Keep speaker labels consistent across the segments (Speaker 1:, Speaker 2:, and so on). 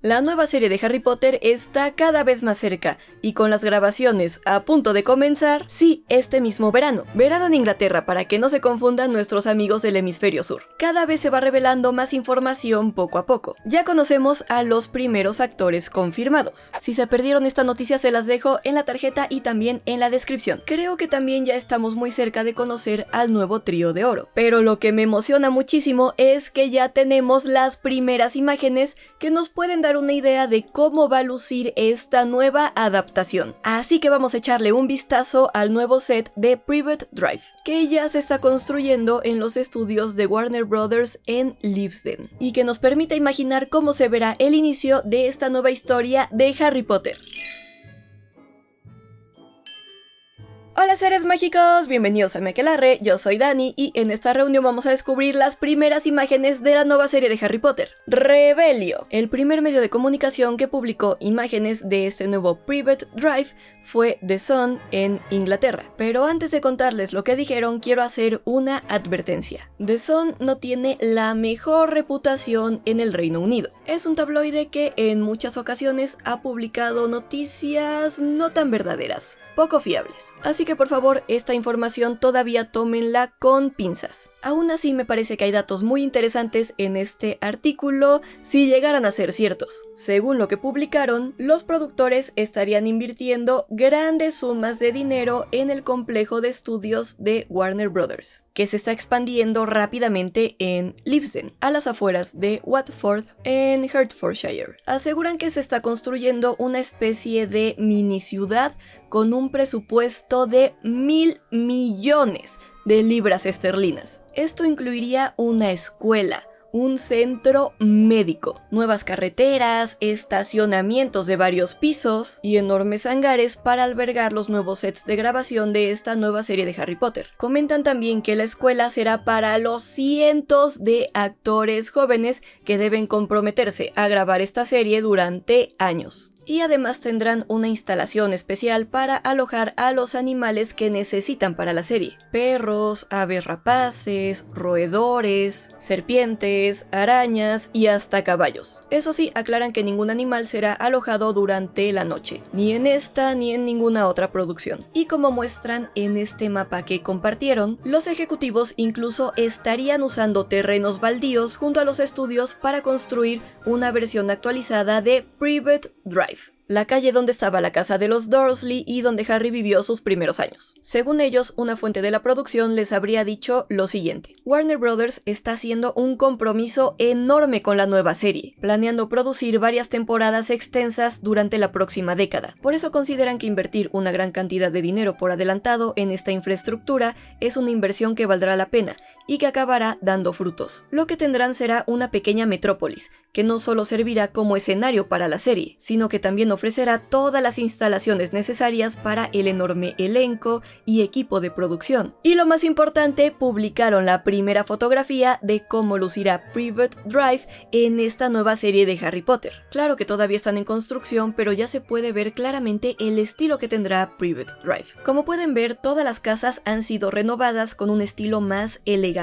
Speaker 1: La nueva serie de Harry Potter está cada vez más cerca y con las grabaciones a punto de comenzar, sí, este mismo verano. Verano en Inglaterra para que no se confundan nuestros amigos del hemisferio sur. Cada vez se va revelando más información poco a poco. Ya conocemos a los primeros actores confirmados. Si se perdieron esta noticia se las dejo en la tarjeta y también en la descripción. Creo que también ya estamos muy cerca de conocer al nuevo trío de oro. Pero lo que me emociona muchísimo es que ya tenemos las primeras imágenes que nos pueden dar una idea de cómo va a lucir esta nueva adaptación. Así que vamos a echarle un vistazo al nuevo set de Private Drive, que ya se está construyendo en los estudios de Warner Brothers en Leavesden, y que nos permite imaginar cómo se verá el inicio de esta nueva historia de Harry Potter. Hola seres mágicos, bienvenidos a Mequelarre, yo soy Dani y en esta reunión vamos a descubrir las primeras imágenes de la nueva serie de Harry Potter, Rebelio. El primer medio de comunicación que publicó imágenes de este nuevo Private Drive fue The Sun en Inglaterra. Pero antes de contarles lo que dijeron, quiero hacer una advertencia. The Sun no tiene la mejor reputación en el Reino Unido. Es un tabloide que en muchas ocasiones ha publicado noticias no tan verdaderas, poco fiables. Así que por favor, esta información todavía tómenla con pinzas. Aún así me parece que hay datos muy interesantes en este artículo si llegaran a ser ciertos. Según lo que publicaron, los productores estarían invirtiendo grandes sumas de dinero en el complejo de estudios de Warner Brothers, que se está expandiendo rápidamente en Leavesden, a las afueras de Watford, en Hertfordshire. Aseguran que se está construyendo una especie de mini ciudad con un presupuesto de 1.000 millones de libras esterlinas. Esto incluiría una escuela, un centro médico, nuevas carreteras, estacionamientos de varios pisos y enormes hangares para albergar los nuevos sets de grabación de esta nueva serie de Harry Potter. Comentan también que la escuela será para los cientos de actores jóvenes que deben comprometerse a grabar esta serie durante años. Y además tendrán una instalación especial para alojar a los animales que necesitan para la serie. Perros, aves rapaces, roedores, serpientes, arañas y hasta caballos. Eso sí, aclaran que ningún animal será alojado durante la noche, ni en esta ni en ninguna otra producción. Y como muestran en este mapa que compartieron, los ejecutivos incluso estarían usando terrenos baldíos junto a los estudios para construir una versión actualizada de Private Drive, la calle donde estaba la casa de los Dursley y donde Harry vivió sus primeros años. Según ellos, una fuente de la producción les habría dicho lo siguiente: Warner Brothers está haciendo un compromiso enorme con la nueva serie, planeando producir varias temporadas extensas durante la próxima década. Por eso consideran que invertir una gran cantidad de dinero por adelantado en esta infraestructura es una inversión que valdrá la pena y que acabará dando frutos. Lo que tendrán será una pequeña metrópolis, que no solo servirá como escenario para la serie, sino que también ofrecerá todas las instalaciones necesarias para el enorme elenco y equipo de producción. Y lo más importante, publicaron la primera fotografía de cómo lucirá Private Drive en esta nueva serie de Harry Potter. Claro que todavía están en construcción, pero ya se puede ver claramente el estilo que tendrá Private Drive. Como pueden ver, todas las casas han sido renovadas con un estilo más elegante,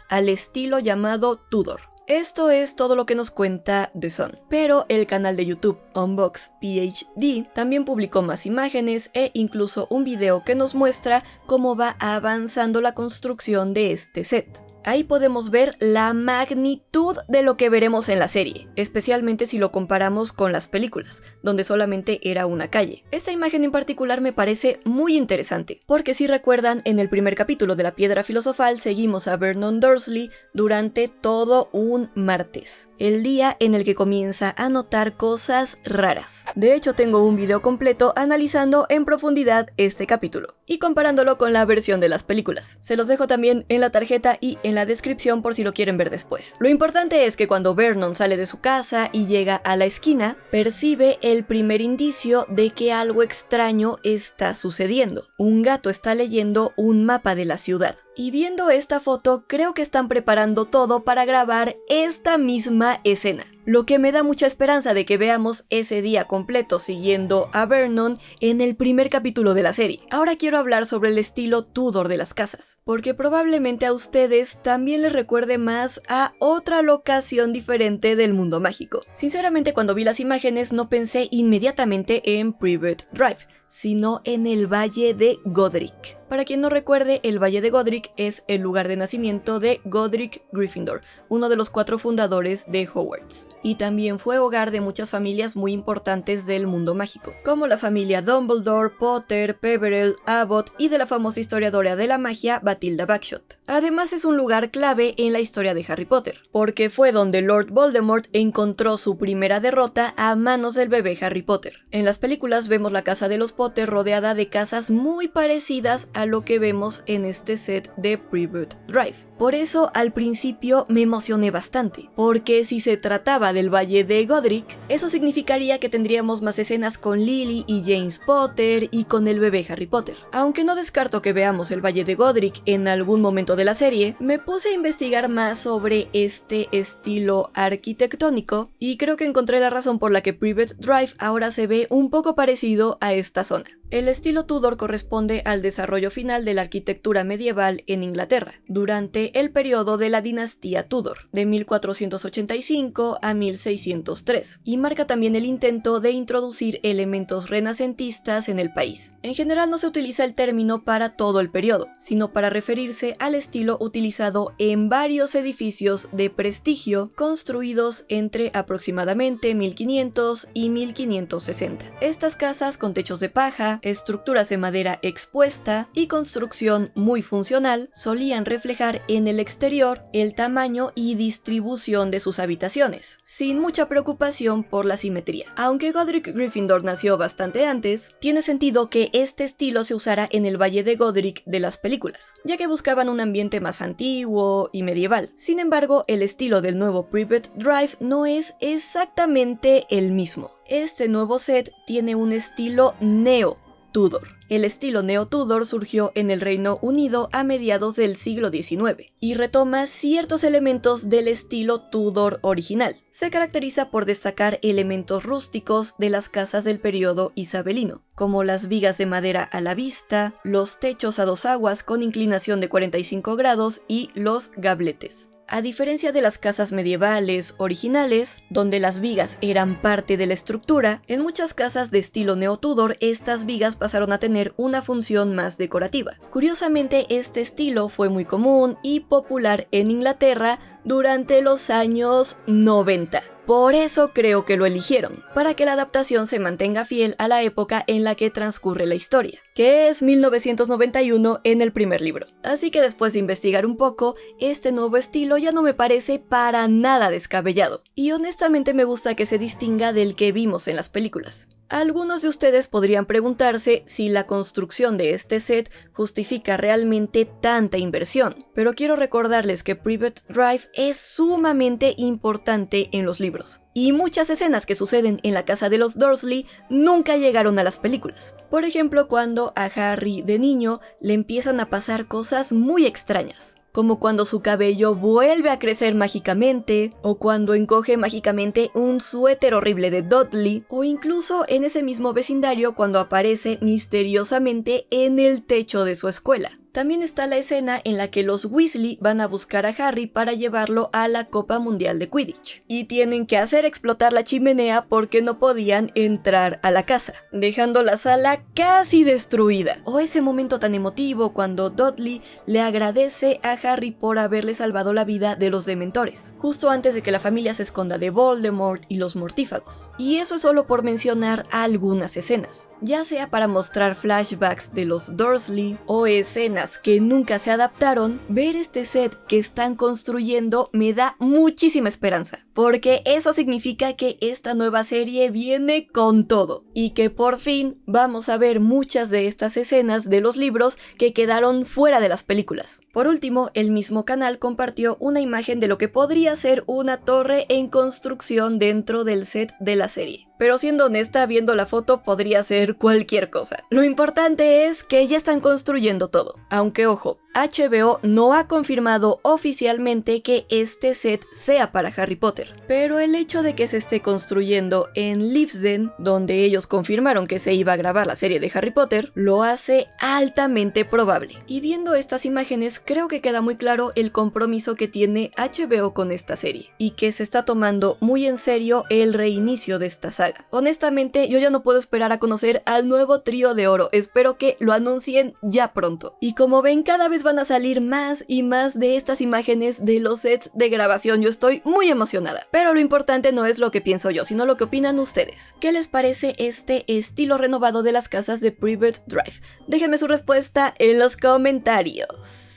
Speaker 1: al estilo llamado Tudor. Esto es todo lo que nos cuenta The Sun, pero el canal de YouTube Unbox PhD también publicó más imágenes e incluso un video que nos muestra cómo va avanzando la construcción de este set. Ahí podemos ver la magnitud de lo que veremos en la serie, especialmente si lo comparamos con las películas, donde solamente era una calle. Esta imagen en particular me parece muy interesante, porque si recuerdan, en el primer capítulo de La Piedra Filosofal seguimos a Vernon Dursley durante todo un martes, el día en el que comienza a notar cosas raras. De hecho, tengo un video completo analizando en profundidad este capítulo y comparándolo con la versión de las películas. Se los dejo también en la tarjeta y en la descripción por si lo quieren ver después. Lo importante es que cuando Vernon sale de su casa y llega a la esquina, percibe el primer indicio de que algo extraño está sucediendo. Un gato está leyendo un mapa de la ciudad. Y viendo esta foto, creo que están preparando todo para grabar esta misma escena, lo que me da mucha esperanza de que veamos ese día completo siguiendo a Vernon en el primer capítulo de la serie. Ahora quiero hablar sobre el estilo Tudor de las casas, porque probablemente a ustedes también les recuerde más a otra locación diferente del mundo mágico. Sinceramente, cuando vi las imágenes no pensé inmediatamente en Privet Drive, sino en el Valle de Godric. Para quien no recuerde, el Valle de Godric es el lugar de nacimiento de Godric Gryffindor, uno de los 4 fundadores de Hogwarts, y también fue hogar de muchas familias muy importantes del mundo mágico, como la familia Dumbledore, Potter, Peverell, Abbott y de la famosa historiadora de la magia Bathilda Bagshot. Además es un lugar clave en la historia de Harry Potter, porque fue donde Lord Voldemort encontró su primera derrota a manos del bebé Harry Potter. En las películas vemos la casa de los Potter rodeada de casas muy parecidas a lo que vemos en este set de Privet Drive. Por eso al principio me emocioné bastante, porque si se trataba del Valle de Godric, eso significaría que tendríamos más escenas con Lily y James Potter y con el bebé Harry Potter. Aunque no descarto que veamos el Valle de Godric en algún momento de la serie, me puse a investigar más sobre este estilo arquitectónico y creo que encontré la razón por la que Privet Drive ahora se ve un poco parecido a esta zona. El estilo Tudor corresponde al desarrollo final de la arquitectura medieval en Inglaterra, durante el periodo de la dinastía Tudor, de 1485 a 1603, y marca también el intento de introducir elementos renacentistas en el país. En general no se utiliza el término para todo el periodo, sino para referirse al estilo utilizado en varios edificios de prestigio construidos entre aproximadamente 1500 y 1560. Estas casas con techos de paja, estructuras de madera expuesta y construcción muy funcional solían reflejar en el exterior el tamaño y distribución de sus habitaciones, sin mucha preocupación por la simetría. Aunque Godric Gryffindor nació bastante antes, tiene sentido que este estilo se usara en el Valle de Godric de las películas, ya que buscaban un ambiente más antiguo y medieval. Sin embargo, el estilo del nuevo Privet Drive no es exactamente el mismo. Este nuevo set tiene un estilo neo-Tudor. El estilo neo-Tudor surgió en el Reino Unido a mediados del siglo XIX y retoma ciertos elementos del estilo Tudor original. Se caracteriza por destacar elementos rústicos de las casas del periodo isabelino, como las vigas de madera a la vista, los techos a 2 aguas con inclinación de 45 grados y los gabletes. A diferencia de las casas medievales originales, donde las vigas eran parte de la estructura, en muchas casas de estilo neo-Tudor estas vigas pasaron a tener una función más decorativa. Curiosamente, este estilo fue muy común y popular en Inglaterra durante los años 90. Por eso creo que lo eligieron, para que la adaptación se mantenga fiel a la época en la que transcurre la historia, que es 1991 en el primer libro. Así que después de investigar un poco, este nuevo estilo ya no me parece para nada descabellado, y honestamente me gusta que se distinga del que vimos en las películas. Algunos de ustedes podrían preguntarse si la construcción de este set justifica realmente tanta inversión, pero quiero recordarles que Privet Drive es sumamente importante en los libros, y muchas escenas que suceden en la casa de los Dursley nunca llegaron a las películas. Por ejemplo, cuando a Harry de niño le empiezan a pasar cosas muy extrañas, como cuando su cabello vuelve a crecer mágicamente, o cuando encoge mágicamente un suéter horrible de Dudley, o incluso en ese mismo vecindario cuando aparece misteriosamente en el techo de su escuela. También está la escena en la que los Weasley van a buscar a Harry para llevarlo a la Copa Mundial de Quidditch, y tienen que hacer explotar la chimenea porque no podían entrar a la casa, dejando la sala casi destruida. O ese momento tan emotivo cuando Dudley le agradece a Harry por haberle salvado la vida de los dementores, justo antes de que la familia se esconda de Voldemort y los mortífagos. Y eso es solo por mencionar algunas escenas, ya sea para mostrar flashbacks de los Dursley o escenas que nunca se adaptaron. Ver este set que están construyendo me da muchísima esperanza, porque eso significa que esta nueva serie viene con todo, y que por fin vamos a ver muchas de estas escenas de los libros que quedaron fuera de las películas. Por último, el mismo canal compartió una imagen de lo que podría ser una torre en construcción dentro del set de la serie. Pero siendo honesta, viendo la foto podría ser cualquier cosa. Lo importante es que ya están construyendo todo. Aunque ojo, HBO no ha confirmado oficialmente que este set sea para Harry Potter, pero el hecho de que se esté construyendo en Leavesden, donde ellos confirmaron que se iba a grabar la serie de Harry Potter, lo hace altamente probable. Y viendo estas imágenes creo que queda muy claro el compromiso que tiene HBO con esta serie, y que se está tomando muy en serio el reinicio de esta saga. Honestamente, yo ya no puedo esperar a conocer al nuevo trío de oro, espero que lo anuncien ya pronto. Y como ven, cada vez van a salir más y más de estas imágenes de los sets de grabación, yo estoy muy emocionada. Pero lo importante no es lo que pienso yo, sino lo que opinan ustedes. ¿Qué les parece este estilo renovado de las casas de Privet Drive? Déjenme su respuesta en los comentarios.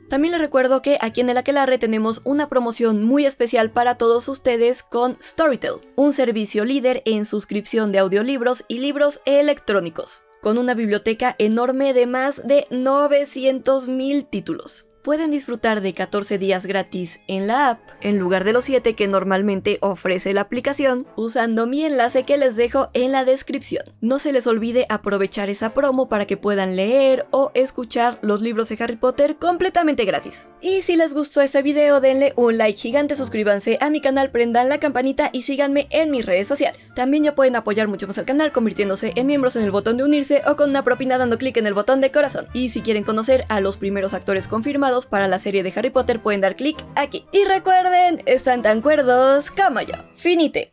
Speaker 1: También les recuerdo que aquí en el Aquelarre tenemos una promoción muy especial para todos ustedes con Storytel, un servicio líder en suscripción de audiolibros y libros electrónicos, con una biblioteca enorme de más de 900,000 títulos. Pueden disfrutar de 14 días gratis en la app, en lugar de los 7 que normalmente ofrece la aplicación, usando mi enlace que les dejo en la descripción. No se les olvide aprovechar esa promo para que puedan leer o escuchar los libros de Harry Potter completamente gratis. Y si les gustó este video, denle un like gigante, suscríbanse a mi canal, prendan la campanita y síganme en mis redes sociales. También ya pueden apoyar mucho más al canal convirtiéndose en miembros en el botón de unirse o con una propina dando clic en el botón de corazón. Y si quieren conocer a los primeros actores confirmados para la serie de Harry Potter, pueden dar clic aquí. Y recuerden, están tan cuerdos como yo. Finite.